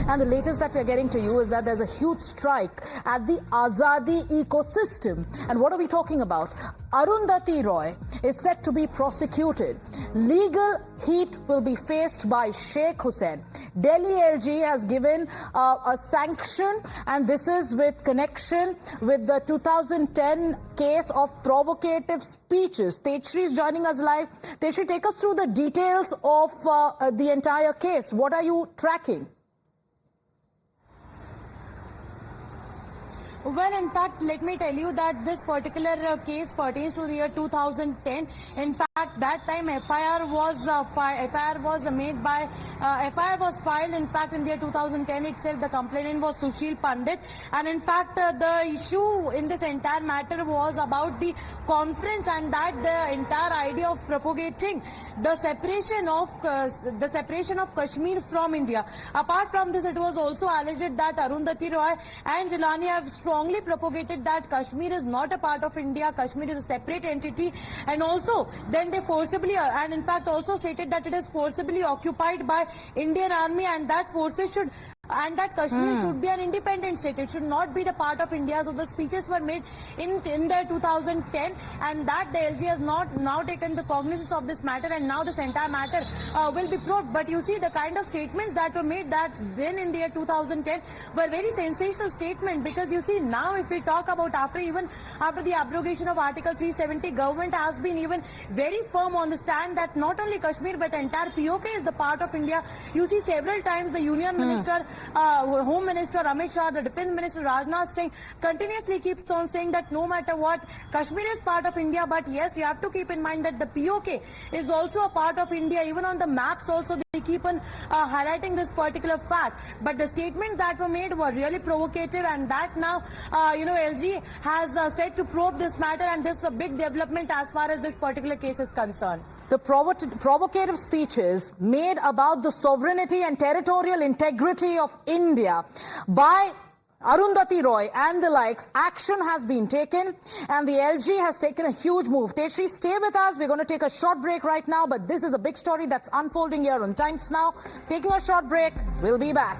And the latest that we're getting to you is that there's a huge strike at the Azadi ecosystem. And what are we talking about? Arundhati Roy is set to be prosecuted. Legal heat will be faced by Sheikh Hussain. Delhi LG has given a sanction, and this is with connection with the 2010 case of provocative speeches. Techri is joining us live. Techri, take us through the details of the entire case. What are you tracking? Well, in fact, let me tell you that this particular case pertains to the year 2010. In fact, that time FIR was filed. In fact, in the year 2010 itself, the complainant was Sushil Pandit. And in fact, the issue in this entire matter was about the conference, and that the entire idea of propagating the separation of Kashmir from India. Apart from this, it was also alleged that Arundhati Roy and Jilani have strongly propagated that Kashmir is not a part of India, Kashmir is a separate entity, and also then they forcibly and in fact also stated that it is forcibly occupied by Indian army, and that Kashmir should be an independent state. It should not be the part of India. So the speeches were made in the 2010, and that the LG has not now taken the cognizance of this matter, and now this entire matter will be probed. But you see, the kind of statements that were made that then in the year 2010 were very sensational statement, because you see, now if we talk about after the abrogation of Article 370, government has been even very firm on the stand that not only Kashmir but entire POK is the part of India. You see, several times the Union Minister, Home Minister Amit Shah, the Defence Minister Rajnath Singh continuously keeps on saying that no matter what, Kashmir is part of India. But yes, you have to keep in mind that the POK is also a part of India. Even on the maps also they keep on highlighting this particular fact. But the statements that were made were really provocative, and that now LG has said to probe this matter, and this is a big development as far as this particular case is concerned. The provocative speeches made about the sovereignty and territorial integrity of India by Arundhati Roy and the likes, action has been taken, and the LG has taken a huge move. Techri, stay with us. We're going to take a short break right now, but this is a big story that's unfolding here on Times Now. Taking a short break. We'll be back.